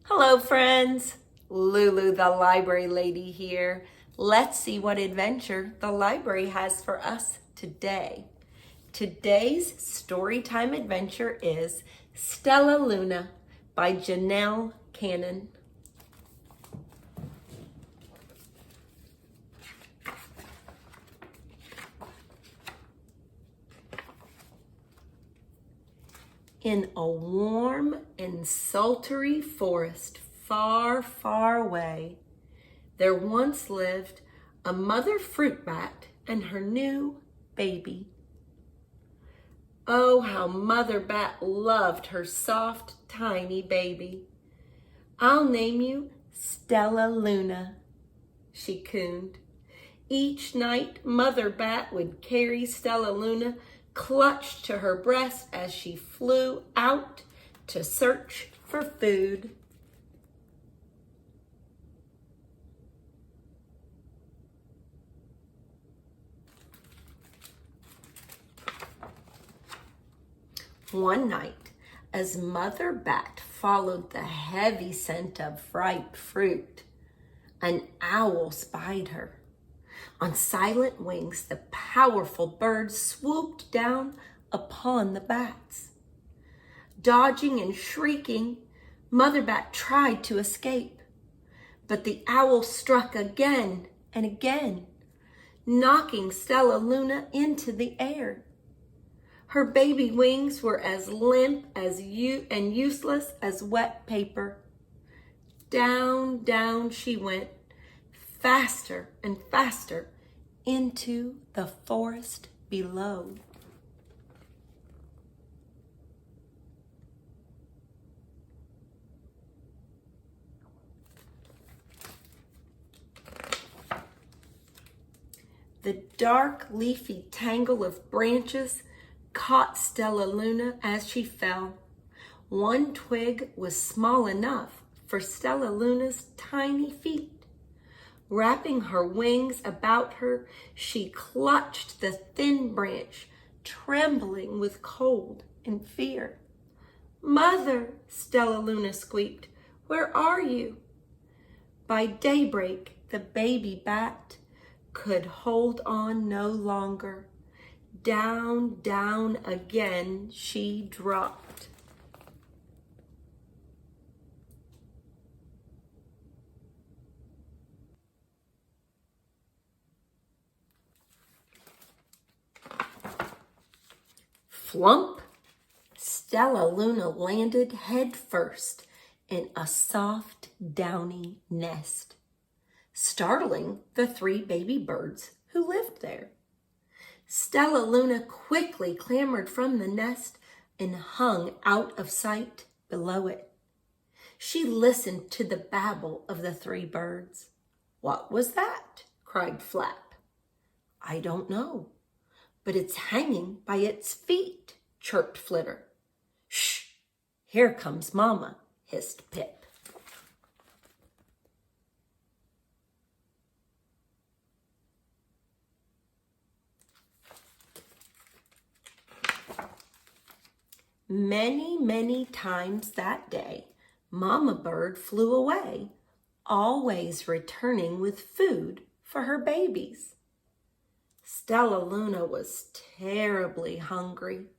Hello friends, Lulu the library lady here. Let's see what adventure the library has for us today. Today's storytime adventure is Stellaluna by Janell Cannon. In a warm and sultry forest far, far away, there once lived a mother fruit bat and her new baby. Oh, how Mother Bat loved her soft, tiny baby. "I'll name you Stellaluna," she crooned. Each night, Mother Bat would carry Stellaluna clutched to her breast as she flew out to search for food. One night, as Mother Bat followed the heavy scent of ripe fruit, an owl spied her. On silent wings, the powerful bird swooped down upon the bats. Dodging and shrieking, Mother Bat tried to escape, but the owl struck again and again, knocking Stellaluna into the air. Her baby wings were as limp and useless as wet paper. Down, down she went, faster and faster, into the forest below. The dark, leafy tangle of branches caught Stellaluna as she fell. One twig was small enough for Stellaluna's tiny feet. Wrapping her wings about her, she clutched the thin branch, trembling with cold and fear. "Mother," Stellaluna squeaked, "where are you?" By daybreak, the baby bat could hold on no longer. Down, down again she dropped. Flump! Stellaluna landed head first in a soft, downy nest, startling the three baby birds who lived there. Stellaluna quickly clambered from the nest and hung out of sight below it. She listened to the babble of the three birds. "What was that?" cried Flap. "I don't know, but it's hanging by its feet," chirped Flitter. "Shh! Here comes Mama," hissed Pip. Many, many times that day, Mama Bird flew away, always returning with food for her babies. Stellaluna was terribly hungry,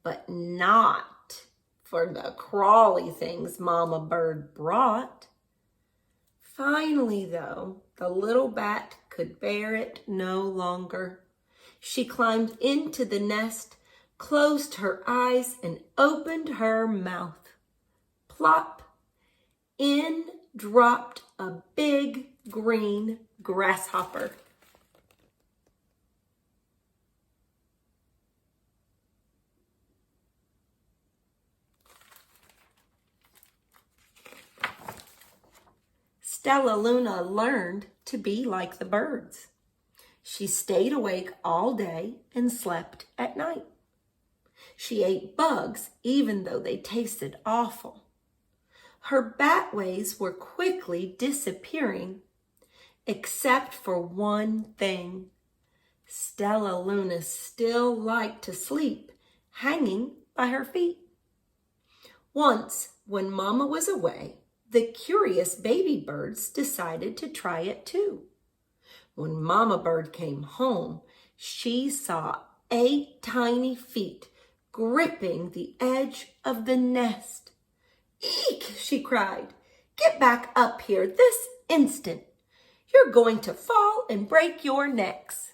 but not for the crawly things Mama Bird brought. Finally, though, the little bat could bear it no longer. She climbed into the nest, closed her eyes, and opened her mouth. Plop! In dropped a big green grasshopper. Stellaluna learned to be like the birds. She stayed awake all day and slept at night. She ate bugs even though they tasted awful. Her bat ways were quickly disappearing, except for one thing. Stellaluna still liked to sleep hanging by her feet. Once, when Mama was away, the curious baby birds decided to try it too. When Mama Bird came home, she saw 8 tiny feet gripping the edge of the nest. "Eek!" she cried. "Get back up here this instant. You're going to fall and break your necks."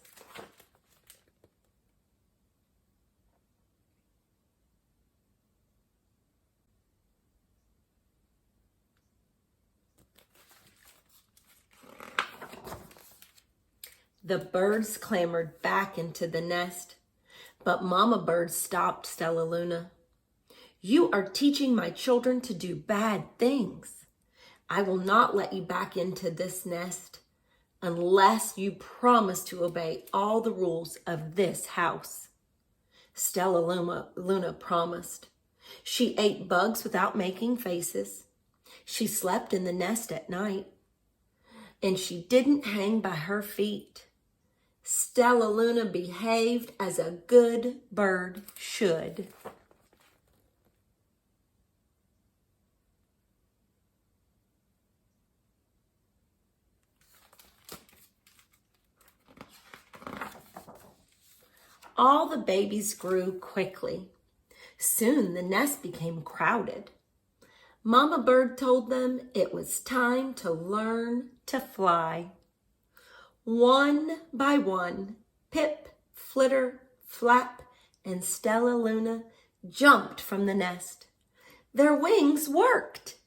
The birds clambered back into the nest, but Mama Bird stopped Stellaluna. "You are teaching my children to do bad things. I will not let you back into this nest unless you promise to obey all the rules of this house." Stellaluna promised. She ate bugs without making faces. She slept in the nest at night, and she didn't hang by her feet. Stellaluna behaved as a good bird should. All the babies grew quickly. Soon the nest became crowded. Mama Bird told them it was time to learn to fly. One by one, Pip, Flitter, Flap, and Stellaluna jumped from the nest. Their wings worked.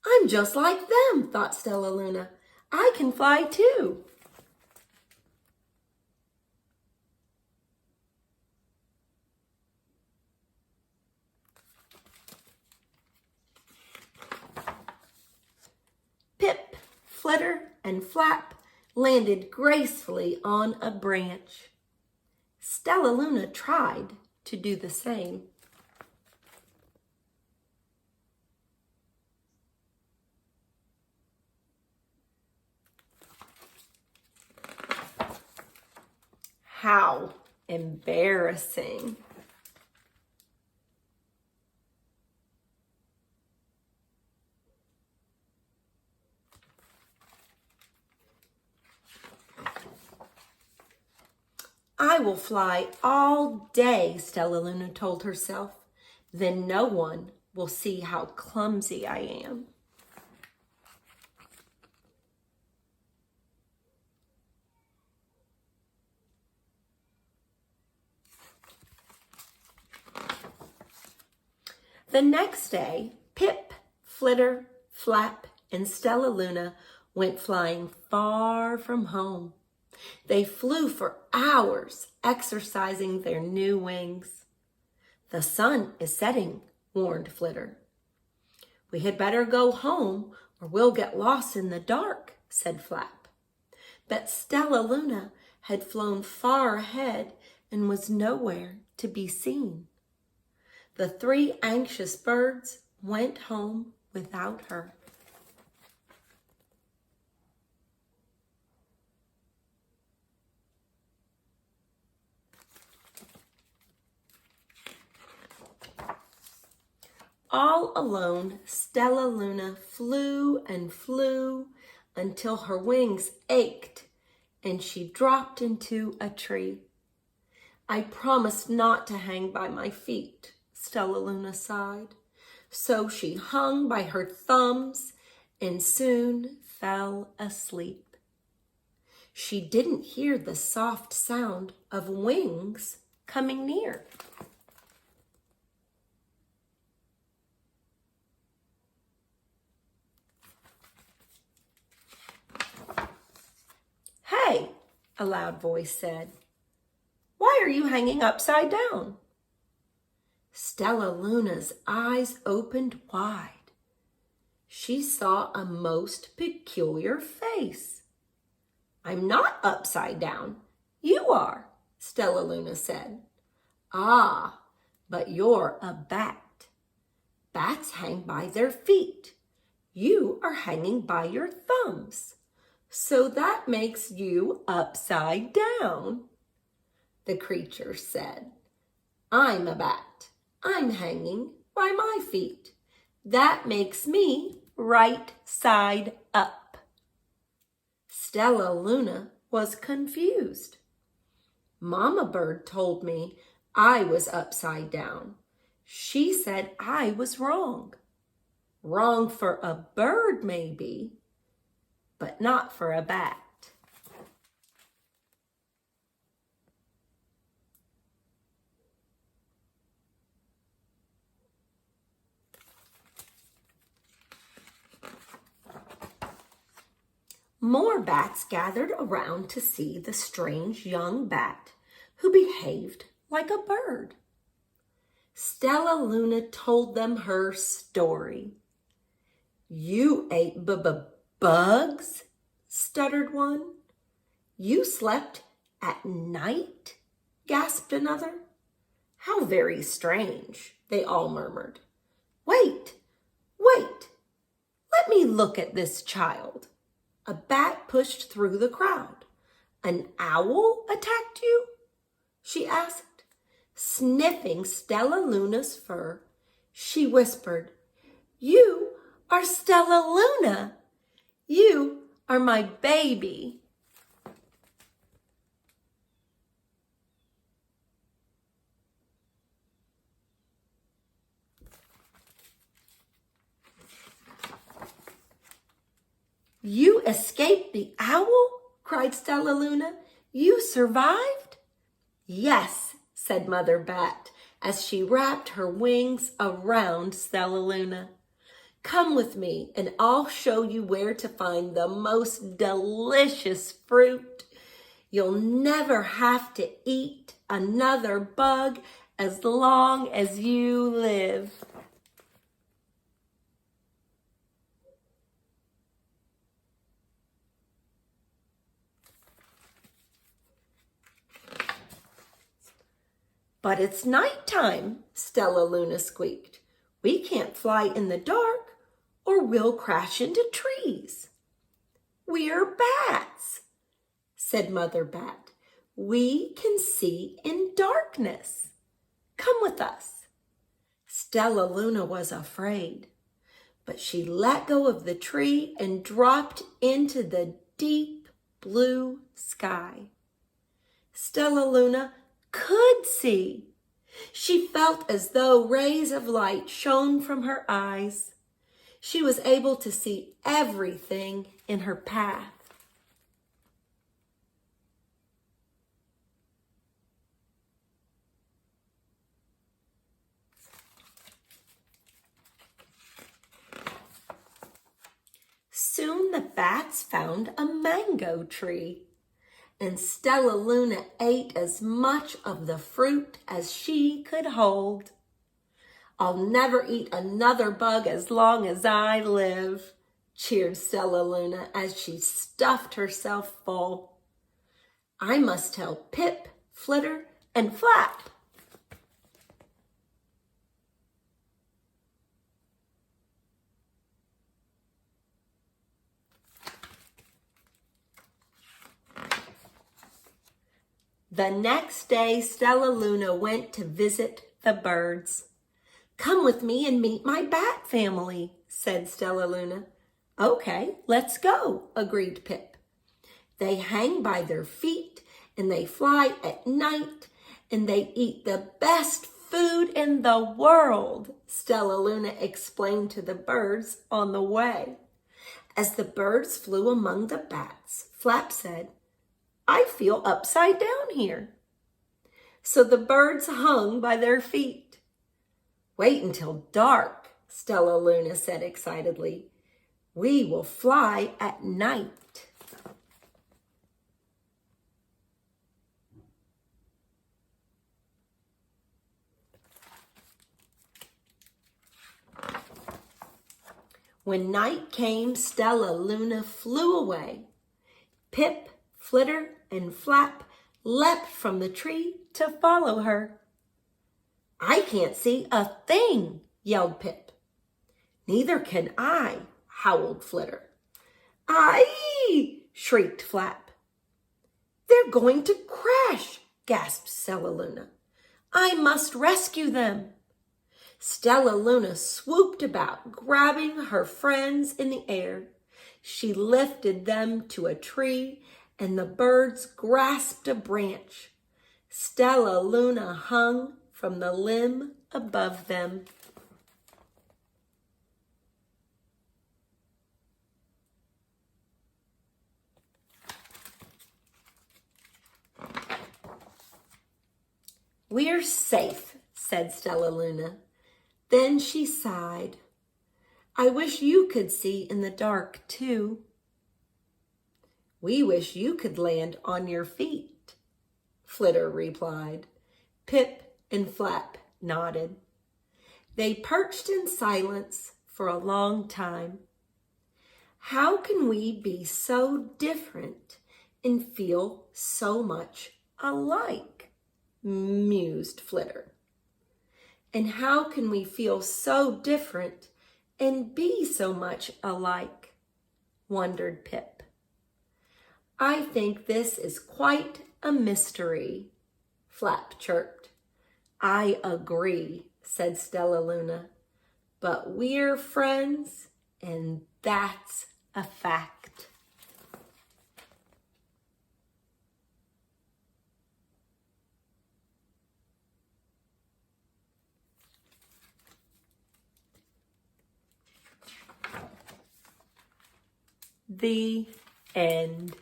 "I'm just like them," thought Stellaluna. "I can fly too." Pip, Flitter, and Flap landed gracefully on a branch. Stellaluna tried to do the same. How embarrassing. "I will fly all day," Stellaluna told herself. "Then no one will see how clumsy I am." The next day, Pip, Flitter, Flap, and Stellaluna went flying far from home. They flew for hours, exercising their new wings. "The sun is setting," warned Flitter. "We had better go home or we'll get lost in the dark," said Flap. But Stellaluna had flown far ahead and was nowhere to be seen. The 3 anxious birds went home without her. All alone, Stellaluna flew and flew until her wings ached and she dropped into a tree. "I promised not to hang by my feet," Stellaluna sighed. So she hung by her thumbs and soon fell asleep. She didn't hear the soft sound of wings coming near. "Hey," a loud voice said. "Why are you hanging upside down?" Stellaluna's eyes opened wide. She saw a most peculiar face. "I'm not upside down. You are," Stellaluna said. "Ah, but you're a bat. Bats hang by their feet. You are hanging by your thumbs. So that makes you upside down," the creature said. "I'm a bat. I'm hanging by my feet. That makes me right side up. Stellaluna was confused. Mama Bird told me I was upside down. She said I was wrong. Wrong for a bird, maybe, but not for a bat. More bats gathered around to see the strange young bat who behaved like a bird. Stellaluna told them her story. You ate bugs, stuttered one. You slept at night, gasped another. How very strange, they all murmured. Wait, let me look at this child. A bat pushed through the crowd. An owl attacked you? She asked. Sniffing Stellaluna's fur, she whispered, You are Stellaluna. You are my baby. You escaped the owl? Cried Stellaluna. You survived? Yes, said Mother Bat, as she wrapped her wings around Stellaluna. Come with me and I'll show you where to find the most delicious fruit. You'll never have to eat another bug as long as you live. But it's nighttime, Stellaluna squeaked. We can't fly in the dark or we'll crash into trees. We're bats, said Mother Bat. We can see in darkness. Come with us. Stellaluna was afraid, but she let go of the tree and dropped into the deep blue sky. Stellaluna could see. She felt as though rays of light shone from her eyes. She was able to see everything in her path. Soon the bats found a mango tree, and Stellaluna ate as much of the fruit as she could hold. I'll never eat another bug as long as I live, cheered Stellaluna as she stuffed herself full. I must tell Pip, Flitter, and Flap. The next day, Stellaluna went to visit the birds. Come with me and meet my bat family, said Stellaluna. Okay, let's go, agreed Pip. They hang by their feet and they fly at night and they eat the best food in the world, Stellaluna explained to the birds on the way. As the birds flew among the bats, Flap said, I feel upside down here. So the birds hung by their feet. Wait until dark, Stellaluna said excitedly. We will fly at night. When night came, Stellaluna flew away. Pip, Flitter, and Flap leapt from the tree to follow her. I can't see a thing, yelled Pip. Neither can I, howled Flitter. Aye, shrieked Flap. They're going to crash, gasped Stellaluna. I must rescue them. Stellaluna swooped about, grabbing her friends in the air. She lifted them to a tree, and the birds grasped a branch. Stellaluna hung from the limb above them. "We're safe," said Stellaluna. Then she sighed. "I wish you could see in the dark, too." "We wish you could land on your feet," Flitter replied. Pip and Flap nodded. They perched in silence for a long time. "How can we be so different and feel so much alike?" mused Flitter. "And how can we feel so different and be so much alike?" wondered Pip. "I think this is quite a mystery," Flap chirped. "I agree," said Stellaluna. "But we're friends, and that's a fact." The end.